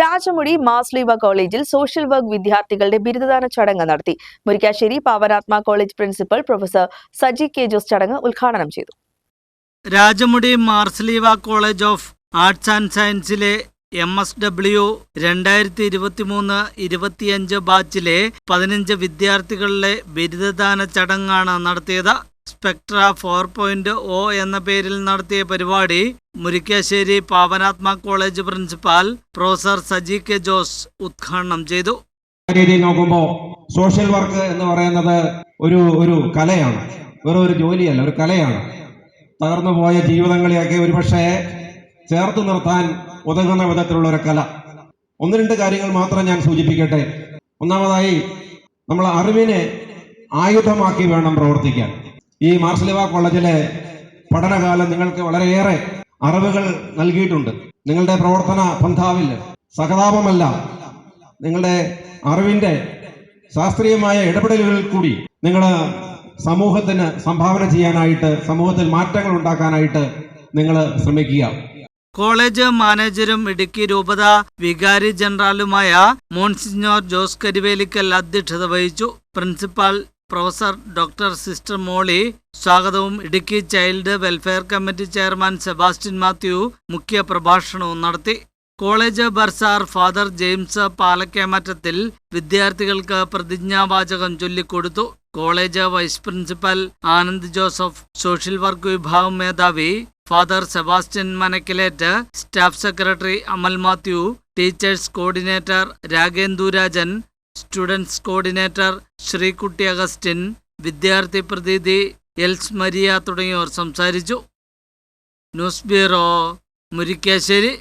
രാജമുടി മാസ്ലീവ കോളേജിൽ social work വിദ്യാർത്ഥികളുടെ ബിരുദദാന ചടങ്ങ് നടത്തി. Murickassery Pavanatma college principal professor Saji K Jose ചടങ്ങ് ഉദ്ഘാടനം ചെയ്തു. Rajamudi Marsleeva college of arts and സയൻസിലെ MSW 2023-25 ബാച്ചിലെ 15 വിദ്യാർത്ഥികളുടെ ബിരുദദാന ചടങ്ങാണ് നടത്തിയത്. സ്പെക്ട്ര 4.0 എന്ന പേരിൽ നടത്തിയ പരിപാടി Murickassery Pavanatma college principal professor Saji K Jose ഉദ്ഘാടനം ചെയ്തു. രീതിയിൽ നോക്കുമ്പോൾ സോഷ്യൽ വർക്ക് എന്ന് പറയുന്നത് ഒരു കലയാണ്, വേറൊരു ജോലിയല്ല, ഒരു കലയാണ്. തകർന്നു പോയ ജീവിതങ്ങളെയൊക്കെ ഒരുപക്ഷെ ചേർത്ത് നിർത്താൻ ഉതകുന്ന വിധത്തിലുള്ള ഒരു കല. ഒന്ന് രണ്ട് കാര്യങ്ങൾ മാത്രം ഞാൻ സൂചിപ്പിക്കട്ടെ. ഒന്നാമതായി, നമ്മൾ അറിവിനെ ആയുധമാക്കി വേണം പ്രവർത്തിക്കാൻ. ഈ മാർസ്ലീവ കോളേജിലെ പഠനകാലം നിങ്ങൾക്ക് വളരെയേറെ അറിവുകൾ നൽകിയിട്ടുണ്ട്. നിങ്ങളുടെ പ്രവർത്തന പന്ഥാവിൽ സഹതാപമല്ല, നിങ്ങളുടെ അറിവിന്റെ ശാസ്ത്രീയമായ ഇടപെടലുകളിൽ കൂടി നിങ്ങൾ സമൂഹത്തിന് സംഭാവന ചെയ്യാനായിട്ട്, സമൂഹത്തിൽ മാറ്റങ്ങൾ ഉണ്ടാക്കാനായിട്ട് നിങ്ങൾ ശ്രമിക്കുക. കോളേജ് മാനേജരും ഇടുക്കി രൂപത വികാരി ജനറലുമായ മോൺസിഞ്ഞോർ ജോസ് കരിവേലിക്കൽ അധ്യക്ഷത വഹിച്ചു. Principal professor doctor sister Moly സ്വാഗതവും Idukki child welfare committee chairman Sebastian Mathew മുഖ്യ പ്രഭാഷണവും നടത്തി. College bursar father James Palakkemattathil വിദ്യാർത്ഥികൾക്ക് പ്രതിജ്ഞാവാചകം ചൊല്ലിക്കൊടുത്തു. College vice principal Anand Joseph, social work വിഭാഗം മേധാവി father Sebastian Manakkilet, staff secretary Amal Mathew, teachers coordinator Ragendurajan, students coordinator Sreekutty Augustine, വിദ്യാർത്ഥി പ്രതിനിധി എൽസ് മരിയ തുടങ്ങിയവർ സംസാരിച്ചു. News bureau, Murickassery.